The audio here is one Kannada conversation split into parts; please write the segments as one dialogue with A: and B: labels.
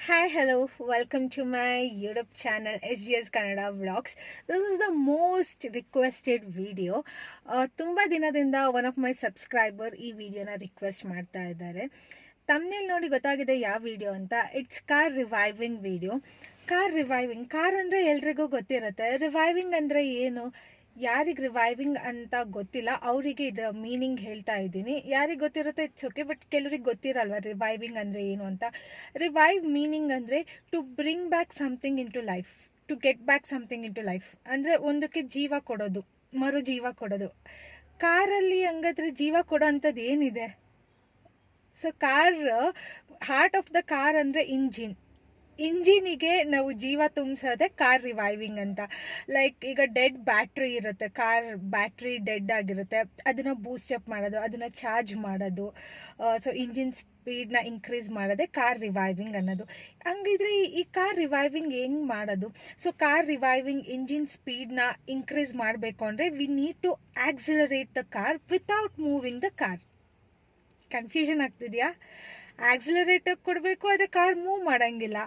A: Hi, hello, welcome to my YouTube channel SGS Kannada Vlogs. This is the most requested video. ತುಂಬ ದಿನದಿಂದ ಒನ್ ಆಫ್ ಮೈ ಸಬ್ಸ್ಕ್ರೈಬರ್ ಈ ವಿಡಿಯೋನ ರಿಕ್ವೆಸ್ಟ್ ಮಾಡ್ತಾ ಇದ್ದಾರೆ. ತಮ್ನೇಲ್ ನೋಡಿ ಗೊತ್ತಾಗಿದೆ ಯಾವ ವಿಡಿಯೋ ಅಂತ. It's car reviving video. Car reviving, car ಅಂದರೆ ಎಲ್ರಿಗೂ ಗೊತ್ತಿರುತ್ತೆ. ರಿವೈವಿಂಗ್ ಅಂದರೆ ಏನು, ಯಾರಿಗೆ ರಿವೈವಿಂಗ್ ಅಂತ ಗೊತ್ತಿಲ್ಲ ಅವರಿಗೆ ಇದರ ಮೀನಿಂಗ್ ಹೇಳ್ತಾ ಇದ್ದೀನಿ. ಯಾರಿಗೆ ಗೊತ್ತಿರುತ್ತೆ ಇಟ್ಸ್ ಓಕೆ, ಬಟ್ ಕೆಲವ್ರಿಗೆ ಗೊತ್ತಿರಲ್ವ ರಿವೈವಿಂಗ್ ಅಂದರೆ ಏನು ಅಂತ. ರಿವೈವ್ ಮೀನಿಂಗ್ ಅಂದರೆ to bring back something into life, to get back something into life ಅಂದರೆ ಒಂದಕ್ಕೆ ಜೀವ ಕೊಡೋದು, ಮರು ಜೀವ ಕೊಡೋದು. ಕಾರಲ್ಲಿ ಹಂಗಾದ್ರೆ ಜೀವ ಕೊಡೋ ಅಂಥದ್ದು ಏನಿದೆ? So car, heart of the car ಅಂದರೆ ಇಂಜಿನಿಗೆ ನಾವು ಜೀವ ತುಂಬಿಸೋದೆ ಕಾರ್ ರಿವೈವಿಂಗ್ ಅಂತ. ಲೈಕ್ ಈಗ ಡೆಡ್ ಬ್ಯಾಟ್ರಿ ಇರುತ್ತೆ, ಕಾರ್ ಬ್ಯಾಟ್ರಿ ಡೆಡ್ ಆಗಿರುತ್ತೆ, ಅದನ್ನು ಬೂಸ್ಟಪ್ ಮಾಡೋದು, ಅದನ್ನು ಚಾರ್ಜ್ ಮಾಡೋದು, ಸೊ ಇಂಜಿನ್ ಸ್ಪೀಡ್ನ ಇನ್ಕ್ರೀಸ್ ಮಾಡೋದೇ ಕಾರ್ ರಿವೈವಿಂಗ್ ಅನ್ನೋದು. ಹಂಗಿದ್ರೆ ಈ ಕಾರ್ ರಿವೈವಿಂಗ್ ಹೆಂಗೆ ಮಾಡೋದು? ಸೊ ಕಾರ್ ರಿವೈವಿಂಗ್ ಇಂಜಿನ್ ಸ್ಪೀಡ್ನ ಇನ್ಕ್ರೀಸ್ ಮಾಡಬೇಕು ಅಂದರೆ we need to accelerate the car without moving the car. Confusion ಆಗ್ತಿದೆಯಾ? ಆಕ್ಸಿಲರೇಟರ್ ಕೊಡಬೇಕು, ಆದರೆ ಕಾರ್ ಮೂವ್ ಮಾಡೋಂಗಿಲ್ಲ.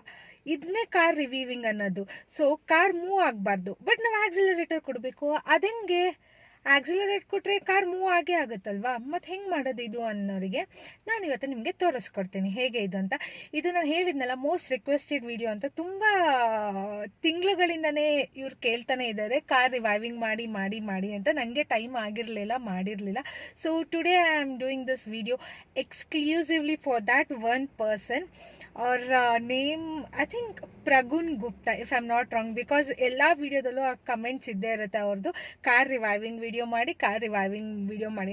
A: ಇದನ್ನೇ ಕಾರ್ ರಿವೈವಿಂಗ್ ಅನ್ನೋದು. ಸೊ ಕಾರ್ ಮೂವ್ ಆಗಬಾರ್ದು, ಬಟ್ ನಾವು ಆಕ್ಸಿಲರೇಟರ್ ಕೊಡಬೇಕು. ಅದೆಂಗೆ? ಆಕ್ಸಿಲರೇಟ್ ಕೊಟ್ಟರೆ ಕಾರ್ ಮೂವ್ ಆಗೇ ಆಗುತ್ತಲ್ವಾ, ಮತ್ತು ಹೆಂಗೆ ಮಾಡೋದು ಇದು ಅನ್ನೋರಿಗೆ ನಾನು ಇವತ್ತು ನಿಮಗೆ ತೋರಿಸ್ಕೊಡ್ತೀನಿ ಹೇಗೆ ಇದು ಅಂತ. ಇದು ನಾನು ಹೇಳಿದ್ನಲ್ಲ ಮೋಸ್ಟ್ ರಿಕ್ವೆಸ್ಟೆಡ್ ವಿಡಿಯೋ ಅಂತ. ತುಂಬ ತಿಂಗಳುಗಳಿಂದನೇ ಇವ್ರು ಕೇಳ್ತಾನೆ ಇದ್ದಾರೆ ಕಾರ್ ರಿವೈವಿಂಗ್ ಮಾಡಿ ಮಾಡಿ ಮಾಡಿ ಅಂತ. ನನಗೆ ಟೈಮ್ ಮಾಡಿರಲಿಲ್ಲ. So today I am doing this video exclusively for that one person. ಅವ್ರ name I think Pragun Gupta, if I am not wrong, because ಎಲ್ಲ ವಿಡಿಯೋದಲ್ಲೂ ಆ ಕಮೆಂಟ್ಸ್ ಇದ್ದೇ ಇರುತ್ತೆ ಅವ್ರದ್ದು, ಕಾರ್ ರಿವೈವಿಂಗ್ ವಿಡಿಯೋ ಮಾಡಿ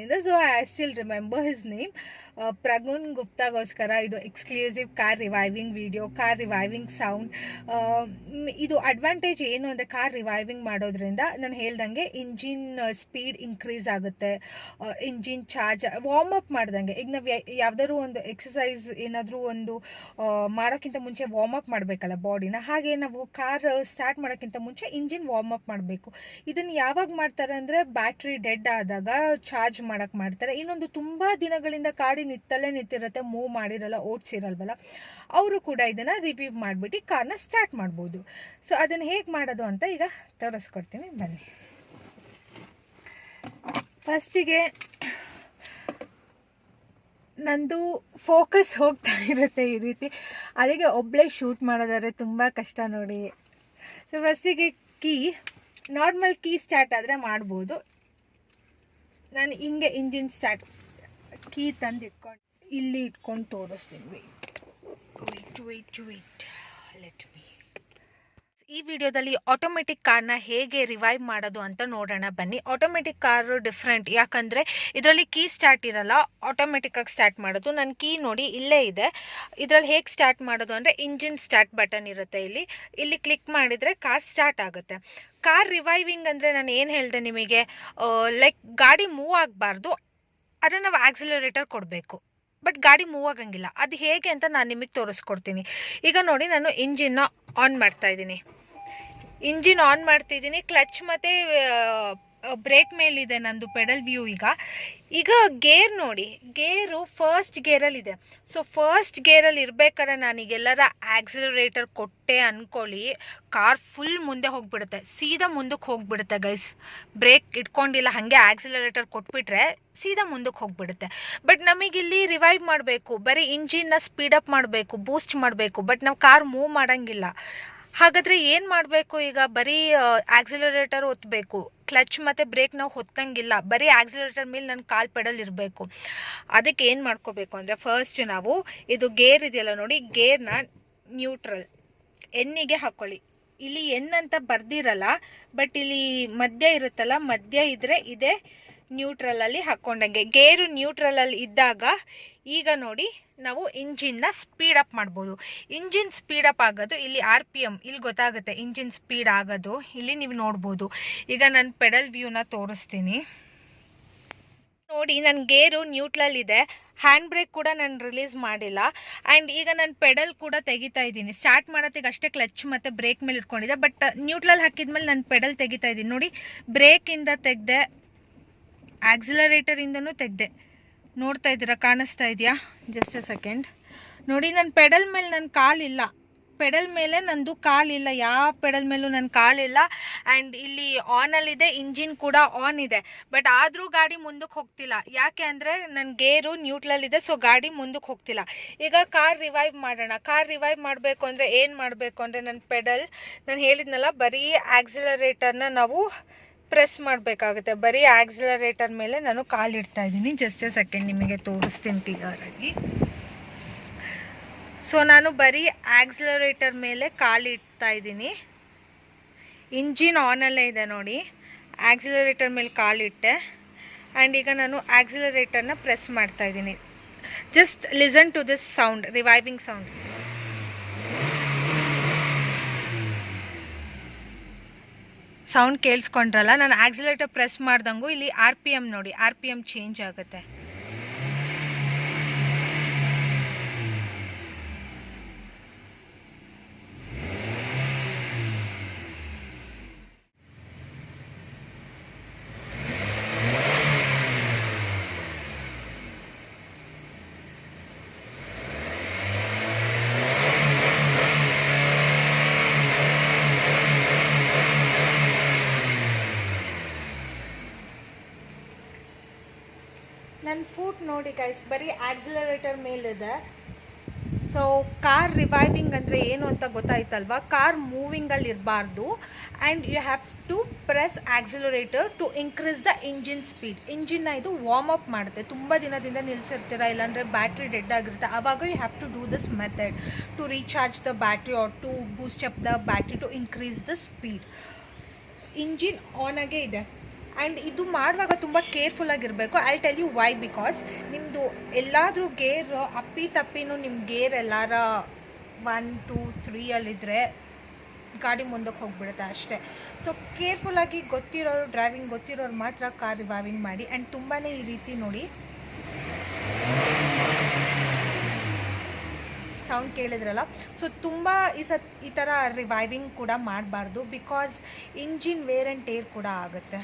A: ಅಂತ. So I still remember his name. Pragun ಗುಪ್ತಾಗೋಸ್ಕರ ಇದು exclusive car reviving video, car reviving sound. ಇದು ಅಡ್ವಾಂಟೇಜ್ ಏನು ಅಂದರೆ ಕಾರ್ ರಿವೈವಿಂಗ್ ಮಾಡೋದ್ರಿಂದ ನಾನು ಹೇಳ್ದಂಗೆ ಇಂಜಿನ್ ಸ್ಪೀಡ್ ಇನ್ಕ್ರೀಸ್ ಆಗುತ್ತೆ, ಇಂಜಿನ್ ಚಾರ್ಜ್ ವಾರ್ಮ್ ಅಪ್ ಮಾಡ್ದಂಗೆ. ಈಗ ನಾವು ಯಾವ್ದಾದ್ರು ಒಂದು ಎಕ್ಸಸೈಸ್ ಏನಾದರೂ ಒಂದು ಮಾಡೋಕ್ಕಿಂತ ಮುಂಚೆ ವಾರ್ಮ್ ಅಪ್ ಮಾಡಬೇಕಲ್ಲ ಬಾಡಿನ, ಹಾಗೆ ನಾವು ಕಾರ್ ಸ್ಟಾರ್ಟ್ ಮಾಡೋಕ್ಕಿಂತ ಮುಂಚೆ ಇಂಜಿನ್ ವಾರ್ಮ್ ಅಪ್ ಮಾಡಬೇಕು. ಇದನ್ನು ಯಾವಾಗ ಮಾಡ್ತಾರೆ ಅಂದರೆ ಬ್ಯಾಟ್ರಿ ಡೆಡ್ ಆದಾಗ ಚಾರ್ಜ್ ಮಾಡೋಕ್ಕೆ ಮಾಡ್ತಾರೆ. ಇನ್ನೊಂದು ತುಂಬ ದಿನಗಳಿಂದ ಗಾಡಿ ನಿಂತಿರುತ್ತೆ, ಮೂವ್ ಮಾಡಿರಲ್ಲ, ಓಡಿಸಿರಲ್ವಲ್ಲ, ಅವರು ಕೂಡ ಇದನ್ನು ರಿವ್ಯೂ ಮಾಡಿಬಿಟ್ಟು ಕಾರ್ನ ಸ್ಟಾರ್ಟ್ ಮಾಡ್ಬೋದು. ಸೊ ಅದನ್ನು ಹೇಗೆ ಮಾಡೋದು ಅಂತ ಈಗ ತೋರಿಸ್ಕೊಡ್ತೀನಿ, ಬನ್ನಿ. ಫಸ್ಟಿಗೆ ನಂದು ಫೋಕಸ್ ಹೋಗ್ತಾ ಇರುತ್ತೆ ಈ ರೀತಿ, ಅದಕ್ಕೆ ಒಬ್ಬಳೇ ಶೂಟ್ ಮಾಡೋದಾದ್ರೆ ತುಂಬ ಕಷ್ಟ ನೋಡಿ. ಸೊ ಫಸ್ಟಿಗೆ ನಾರ್ಮಲ್ ಕೀ ಸ್ಟಾರ್ಟ್ ಆದರೆ ಮಾಡ್ಬೋದು. ನಾನು ಹಿಂಗೆ ಇಂಜಿನ್ ಸ್ಟಾರ್ಟ್ ಕೀ ತಂದು ಇಲ್ಲಿ ಇಟ್ಕೊಂಡು ತೋರಿಸ್ತೀನಿ. Wait let me. ಈ ವಿಡಿಯೋದಲ್ಲಿ ಆಟೋಮೆಟಿಕ್ ಕಾರ್ನ ಹೇಗೆ ರಿವೈವ್ ಮಾಡೋದು ಅಂತ ನೋಡೋಣ ಬನ್ನಿ. ಆಟೋಮೆಟಿಕ್ ಕಾರು ಡಿಫ್ರೆಂಟ್, ಯಾಕಂದರೆ ಇದರಲ್ಲಿ ಕೀ ಸ್ಟಾರ್ಟ್ ಇರಲ್ಲ, ಆಟೋಮೆಟಿಕ್ಕಾಗಿ ಸ್ಟಾರ್ಟ್ ಮಾಡೋದು. ನನ್ನ ಕೀ ನೋಡಿ ಇಲ್ಲೇ ಇದೆ. ಇದರಲ್ಲಿ ಹೇಗೆ ಸ್ಟಾರ್ಟ್ ಮಾಡೋದು ಅಂದರೆ ಇಂಜಿನ್ ಸ್ಟಾರ್ಟ್ ಬಟನ್ ಇರುತ್ತೆ, ಇಲ್ಲಿ ಕ್ಲಿಕ್ ಮಾಡಿದರೆ ಕಾರ್ ಸ್ಟಾರ್ಟ್ ಆಗುತ್ತೆ. ಕಾರ್ ರಿವೈವಿಂಗ್ ಅಂದರೆ ನಾನು ಏನು ಹೇಳಿದೆ ನಿಮಗೆ, ಲೈಕ್ ಗಾಡಿ ಮೂವ್ ಆಗಬಾರ್ದು, ಆದರೆ ನಾವು ಆಕ್ಸಿಲರೇಟರ್ ಕೊಡಬೇಕು, ಬಟ್ ಗಾಡಿ ಮೂವ್ ಆಗಂಗಿಲ್ಲ. ಅದು ಹೇಗೆ ಅಂತ ನಾನು ನಿಮಗೆ ತೋರಿಸ್ಕೊಡ್ತೀನಿ. ಈಗ ನೋಡಿ, ನಾನು ಇಂಜಿನ್ನ ಆನ್ ಮಾಡ್ತಾಯಿದ್ದೀನಿ, ಕ್ಲಚ್ ಮತ್ತು ಬ್ರೇಕ್ ಮೇಲಿದೆ ನಂದು ಪೆಡಲ್ ವ್ಯೂ. ಈಗ ಗೇರ್ ನೋಡಿ, ಗೇರು ಫಸ್ಟ್ ಗೇರಲ್ಲಿದೆ. ಸೊ ಫಸ್ಟ್ ಗೇರಲ್ಲಿ ಇರಬೇಕಾದ್ರೆ ನಾನೀಗೆಲ್ಲರ ಆಕ್ಸಿಲರೇಟರ್ ಕೊಟ್ಟೆ ಅಂದ್ಕೊಳ್ಳಿ, ಕಾರ್ ಫುಲ್ ಮುಂದೆ ಹೋಗಿಬಿಡುತ್ತೆ, ಸೀದಾ ಮುಂದಕ್ಕೆ ಹೋಗಿಬಿಡುತ್ತೆ ಗೈಸ್. ಬ್ರೇಕ್ ಇಟ್ಕೊಂಡಿಲ್ಲ, ಹಾಗೆ ಆಕ್ಸಿಲರೇಟರ್ ಕೊಟ್ಬಿಟ್ರೆ ಸೀದಾ ಮುಂದಕ್ಕೆ ಹೋಗಿಬಿಡುತ್ತೆ. ಬಟ್ ನಮಗಿಲ್ಲಿ ರಿವೈವ್ ಮಾಡಬೇಕು, ಬರೀ ಇಂಜಿನ್ನ ಸ್ಪೀಡಪ್ ಮಾಡಬೇಕು, ಬೂಸ್ಟ್ ಮಾಡಬೇಕು, ಬಟ್ ನಾವು ಕಾರ್ ಮೂವ್ ಮಾಡೋಂಗಿಲ್ಲ. ಹಾಗಾದರೆ ಏನು ಮಾಡಬೇಕು? ಈಗ ಬರೀ ಆಕ್ಸಿಲರೇಟರ್ ಒತ್ತಬೇಕು, ಕ್ಲಚ್ ಮತ್ತು ಬ್ರೇಕ್ ನಾವು ಹೊತ್ತಂಗಿಲ್ಲ, ಬರೀ ಆಕ್ಸಿಲರೇಟರ್ ಮೇಲೆ ನನ್ನ ಕಾಲ್ ಪೆಡಲ್ ಇರಬೇಕು. ಅದಕ್ಕೆ ಏನು ಮಾಡ್ಕೋಬೇಕು ಅಂದರೆ, ಫಸ್ಟ್ ನಾವು ಇದು ಗೇರ್ ಇದೆಯಲ್ಲ ನೋಡಿ, ಗೇರ್ನ ನ್ಯೂಟ್ರಲ್ ಎನ್ನಿಗೆ ಹಾಕ್ಕೊಳ್ಳಿ. ಇಲ್ಲಿ ಎನ್ ಅಂತ ಬರ್ದಿರಲ್ಲ, ಬಟ್ ಇಲ್ಲಿ ಮಧ್ಯ ಇರುತ್ತಲ್ಲ, ಮಧ್ಯ ಇದ್ದರೆ ಇದೇ ನ್ಯೂಟ್ರಲಲ್ಲಿ ಹಾಕ್ಕೊಂಡಂಗೆ. ಗೇರು ನ್ಯೂಟ್ರಲಲ್ಲಿ ಇದ್ದಾಗ ಈಗ ನೋಡಿ ನಾವು ಇಂಜಿನ್ನ ಸ್ಪೀಡಪ್ ಮಾಡ್ಬೋದು. ಇಂಜಿನ್ ಸ್ಪೀಡಪ್ ಆಗೋದು ಇಲ್ಲಿ RPM ಇಲ್ಲಿ ಗೊತ್ತಾಗುತ್ತೆ, ಇಂಜಿನ್ ಸ್ಪೀಡ್ ಆಗೋದು ಇಲ್ಲಿ ನೀವು ನೋಡ್ಬೋದು. ಈಗ ನಾನು ಪೆಡಲ್ ವ್ಯೂನ ತೋರಿಸ್ತೀನಿ ನೋಡಿ. ನನ್ನ ಗೇರು ನ್ಯೂಟ್ರಲ್ ಇದೆ, ಹ್ಯಾಂಡ್ ಬ್ರೇಕ್ ಕೂಡ ನಾನು ರಿಲೀಸ್ ಮಾಡಿಲ್ಲ, ಆ್ಯಂಡ್ ಈಗ ನಾನು ಪೆಡಲ್ ಕೂಡ ತೆಗಿತಾ ಇದ್ದೀನಿ. ಸ್ಟಾರ್ಟ್ ಮಾಡೋತ್ತಿಗೆ ಅಷ್ಟೇ ಕ್ಲಚ್ ಮತ್ತು ಬ್ರೇಕ್ ಮೇಲೆ ಇಟ್ಕೊಂಡಿದ್ದೆ, ಬಟ್ ನ್ಯೂಟ್ರಲ್ ಹಾಕಿದ್ಮೇಲೆ ನಾನು ಪೆಡಲ್ ತೆಗಿತಾ ಇದ್ದೀನಿ ನೋಡಿ. ಬ್ರೇಕಿಂದ ತೆಗೆದೆ, ಆಕ್ಸಿಲರೇಟರಿಂದನೂ ತೆಗೆದೆ, ನೋಡ್ತಾ ಇದ್ದೀರಾ, ಕಾಣಿಸ್ತಾ ಇದೆಯಾ? ಜಸ್ಟ್ ಅ ಸೆಕೆಂಡ್ ನೋಡಿ, ನನ್ನ ಪೆಡಲ್ ಮೇಲೆ ನನ್ನ ಕಾಲಿಲ್ಲ, ಪೆಡಲ್ ಮೇಲೆ ನಂದು ಕಾಲಿಲ್ಲ, ಯಾವ ಪೆಡಲ್ ಮೇಲೂ ನನ್ನ ಕಾಲಿಲ್ಲ. ಆ್ಯಂಡ್ ಇಲ್ಲಿ ಆನಲ್ಲಿದೆ, ಇಂಜಿನ್ ಕೂಡ ಆನ್ ಇದೆ. ಬಟ್ ಆದರೂ ಗಾಡಿ ಮುಂದಕ್ಕೆ ಹೋಗ್ತಿಲ್ಲ. ಯಾಕೆ ಅಂದರೆ ನನ್ನ ಗೇರು ನ್ಯೂಟ್ರಲ್ಲಿದೆ, ಸೊ ಗಾಡಿ ಮುಂದಕ್ಕೆ ಹೋಗ್ತಿಲ್ಲ. ಈಗ ಕಾರ್ ರಿವೈವ್ ಮಾಡೋಣ. ಕಾರ್ ರಿವೈವ್ ಮಾಡಬೇಕು ಅಂದರೆ ಏನು ಮಾಡಬೇಕು ಅಂದರೆ, ನನ್ನ ಪೆಡಲ್ ನಾನು ಹೇಳಿದ್ನಲ್ಲ, ಬರೀ ಆಕ್ಸಿಲರೇಟರ್ನ ನಾವು ಪ್ರೆಸ್ ಮಾಡಬೇಕಾಗುತ್ತೆ. ಬರೀ ಆಕ್ಸಿಲರೇಟರ್ ಮೇಲೆ ನಾನು ಕಾಲಿಡ್ತಾ ಇದ್ದೀನಿ. ಜಸ್ಟ್ ಎ ಸೆಕೆಂಡ್, ನಿಮಗೆ ತೋರಿಸ್ತೀನಿ ಕ್ಲಿಯರಾಗಿ. ಸೊ ನಾನು ಬರೀ ಆಕ್ಸಿಲರೇಟರ್ ಮೇಲೆ ಕಾಲಿಡ್ತಾ ಇದ್ದೀನಿ. ಇಂಜಿನ್ ಆನಲ್ಲೇ ಇದೆ ನೋಡಿ. ಆಕ್ಸಿಲರೇಟರ್ ಮೇಲೆ ಕಾಲಿಟ್ಟೆ ಆ್ಯಂಡ್ ಈಗ ನಾನು ಆಕ್ಸಿಲರೇಟರ್ನ ಪ್ರೆಸ್ ಮಾಡ್ತಾ ಇದ್ದೀನಿ. Just listen to this sound, reviving sound. Sound ಕೇಳಿಸ್ಕೊಂಡ್ರಲ್ಲ, ನಾನು ಆಕ್ಸಿಲೇಟರ್ ಪ್ರೆಸ್ ಮಾಡ್ದಂಗೂ ಇಲ್ಲಿ RPM ನೋಡಿ, RPM ಚೇಂಜ್ ಆಗುತ್ತೆ. ನನ್ನ ಫೂಟ್ ನೋಡಿ ಗೈಸ್, ಬರೀ ಆಕ್ಸಿಲರೇಟರ್ ಮೇಲಿದೆ. ಸೊ ಕಾರ್ ರಿವೈವಿಂಗ್ ಅಂದರೆ ಏನು ಅಂತ ಗೊತ್ತಾಯ್ತಲ್ವಾ? ಕಾರ್ ಮೂವಿಂಗಲ್ಲಿ ಇರಬಾರ್ದು and you have to press accelerator to increase the engine speed. ಇಂಜಿನ್ನ ಇದು ವಾರ್ಮ್ ಅಪ್ ಮಾಡುತ್ತೆ. ತುಂಬ ದಿನದಿಂದ ನಿಲ್ಲಿಸಿರ್ತೀರ, ಇಲ್ಲಾಂದರೆ ಬ್ಯಾಟ್ರಿ ಡೆಡ್ ಆಗಿರುತ್ತೆ. ಆವಾಗ you have to do this method to recharge the battery or to boost up the battery to increase the speed. Engine ಆನಾಗೇ ಇದೆ ಆ್ಯಂಡ್ ಇದು ಮಾಡುವಾಗ ತುಂಬ ಕೇರ್ಫುಲ್ಲಾಗಿರಬೇಕು. I tell you why. Because ನಿಮ್ಮದು ಎಲ್ಲಾದರೂ ಗೇರ್ ಅಪ್ಪಿ ತಪ್ಪಿನೂ ನಿಮ್ಮ ಗೇರ್ ಎಲ್ಲಾರ 1 2 3ಯಲ್ಲಿದ್ದರೆ ಗಾಡಿ ಮುಂದಕ್ಕೆ ಹೋಗಿಬಿಡುತ್ತೆ ಅಷ್ಟೇ. ಸೊ ಕೇರ್ಫುಲ್ಲಾಗಿ ಗೊತ್ತಿರೋರು, ಡ್ರೈವಿಂಗ್ ಗೊತ್ತಿರೋರು ಮಾತ್ರ ಕಾರ್ ರಿವೈವಿಂಗ್ ಮಾಡಿ. ಆ್ಯಂಡ್ ತುಂಬಾ ಈ ರೀತಿ ನೋಡಿ ಸೌಂಡ್ ಕೇಳಿದ್ರಲ್ಲ. ಸೊ ತುಂಬ ಈ ಥರ ರಿವೈವಿಂಗ್ ಕೂಡ ಮಾಡಬಾರ್ದು, because engine wear and tear ಕೂಡ ಆಗುತ್ತೆ.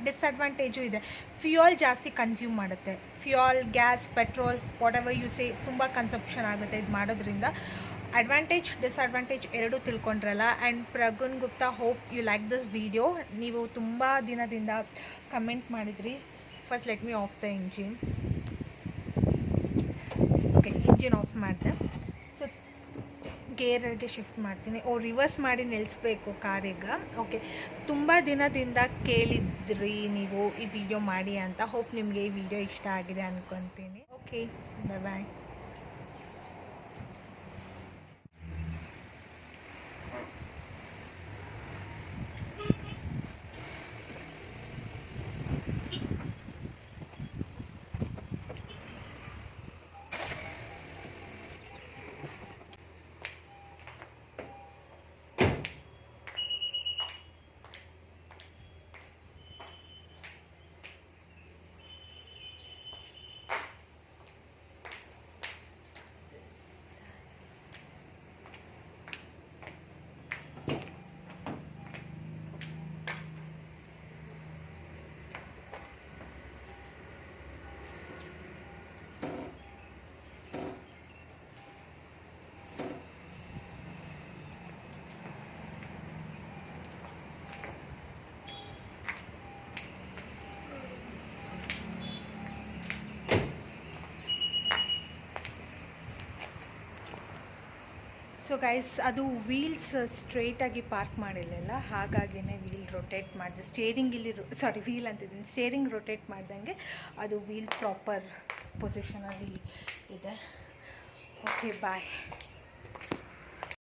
A: ಡಿಸ್ಅಡ್ವಾಂಟೇಜು ಇದೆ, ಫ್ಯೂಯಲ್ ಜಾಸ್ತಿ ಕನ್ಸ್ಯೂಮ್ ಮಾಡುತ್ತೆ. Fuel, gas, petrol, whatever you say, ತುಂಬ ಕನ್ಸಂಪ್ಷನ್ ಆಗುತ್ತೆ ಇದು ಮಾಡೋದ್ರಿಂದ. ಅಡ್ವಾಂಟೇಜ್, ಡಿಸ್ಅಡ್ವಾಂಟೇಜ್ ಎರಡೂ ತಿಳ್ಕೊಂಡ್ರಲ್ಲ. And Pragun Gupta, hope you like this video. ನೀವು ತುಂಬ ದಿನದಿಂದ ಕಮೆಂಟ್ ಮಾಡಿದ್ರಿ. First let me off the engine. Okay, engine off ಮಾಡಿದೆ. ಸೊ ಗೇರಿಗೆ ಶಿಫ್ಟ್ ಮಾಡ್ತೀನಿ. ರಿವರ್ಸ್ ಮಾಡಿ ನಿಲ್ಲಿಸ್ಬೇಕು ಕಾರೀಗ. ಓಕೆ, ತುಂಬ ದಿನದಿಂದ ಕೇಳಿದ್ರಿ ನೀವು ಈ ವಿಡಿಯೋ ಮಾಡಿ ಅಂತ. ಹೋಪ್ ನಿಮಗೆ ಈ ವಿಡಿಯೋ ಇಷ್ಟ ಆಗಿದೆ ಅಂದ್ಕೊತೀನಿ. ಓಕೆ, ಬಾಯ್ ಬಾಯ್. ಸೊ ಗೈಸ್, ಅದು ವೀಲ್ಸ್ ಸ್ಟ್ರೇಟಾಗಿ ಪಾರ್ಕ್ ಮಾಡಿರಲಿಲ್ಲ, ಹಾಗಾಗಿನೇ ವೀಲ್ ರೊಟೇಟ್ ಮಾಡಿದೆ. ಸ್ಟೇರಿಂಗ್ ಇಲ್ಲಿ ವೀಲ್ ಅಂತಿದ್ದೀನಿ, ಸ್ಟೇರಿಂಗ್ ರೊಟೇಟ್ ಮಾಡ್ದಂಗೆ ಅದು ವೀಲ್ ಪ್ರಾಪರ್ ಪೊಸಿಷನಲ್ಲಿ ಇದೆ. ಓಕೆ, ಬಾಯ್.